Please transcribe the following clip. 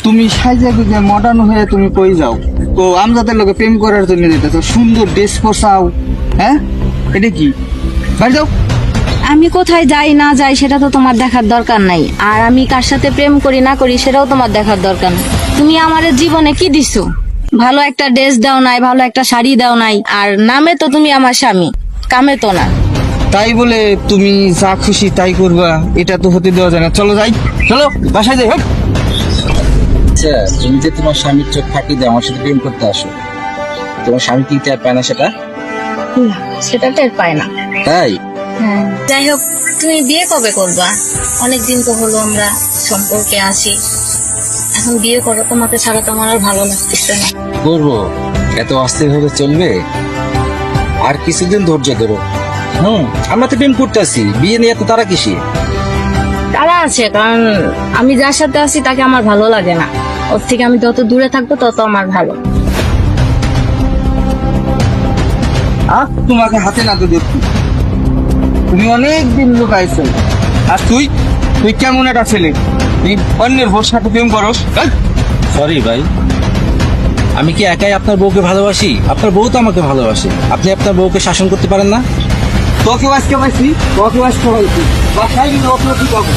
তুমি সাইজা গুজে মডার্ন হয়ে তুমি কই যাও? তো আমজাদের লোকে প্রেম করার জন্য যেতেছো, সুন্দর ড্রেস পোশাও, হ্যাঁ? এটা কি? বাড়ি যাও। আমি কোথায় যাই না যাই সেটা তো তোমার দেখার দরকার নাই, আর আমি কার সাথে প্রেম করি না করি সেটাও তোমার দেখার দরকার নাই। তুমি আমার জীবনে কি দিছো? ভালো একটা ড্রেস দাও নাই, ভালো একটা শাড়ি দাও নাই, আর নামে তো তুমি আমার স্বামী, কামে তো না। তাই বলে তুমি যা খুশি তাই করবা, এটা তো হতে দেওয়া যায় না। চলো যাই, চলো বাসায় যাই। আচ্ছা, তুমি যে তোমার স্বামীর চোখ ফাঁকি দিয়ে আমার সাথে প্রেম করতে আসো, তোমার স্বামী কি টের পায় না সেটা? সেটা টের পায় না। তাই? যাই হোক, তুমি বিয়ে কবে করবা? অনেকদিন তো হলো আমরা সম্পর্কে আছি, এখন বিয়ে করো, তোমাকে ছাড়া তো আমার আর ভালো লাগতেছে না। করবো, এত অস্থির হলে চলবে? আর কিছুদিন ধৈর্য ধরো। আমরা তো প্রেম করতে আসি, বিয়ে নিয়ে এত তারা কিসি? তারা আছে, কারণ আমি যার সাথে আছি তাকে আমার ভালো লাগে না। ওর থেকে আমি যত দূরে থাকবো তত আমার ভালো। আর তোমাকে হাতে নাতে দেখছি, তুমি অনেকদিন লুকাইছো। আর তুই তুই কেমন একটা ছেলে, তুই অন্যের বউর সাথে প্রেম করস? সরি ভাই, আমি কি একাই আপনার বউকে ভালোবাসি? আপনার বউ তো আমাকে ভালোবাসে। আপনি আপনার বউকে শাসন করতে পারেন না? তোকেও আজকে পাইছি, তোকেও আজকে পাইছি, বাসায় গেলে ওকে কি পাবো?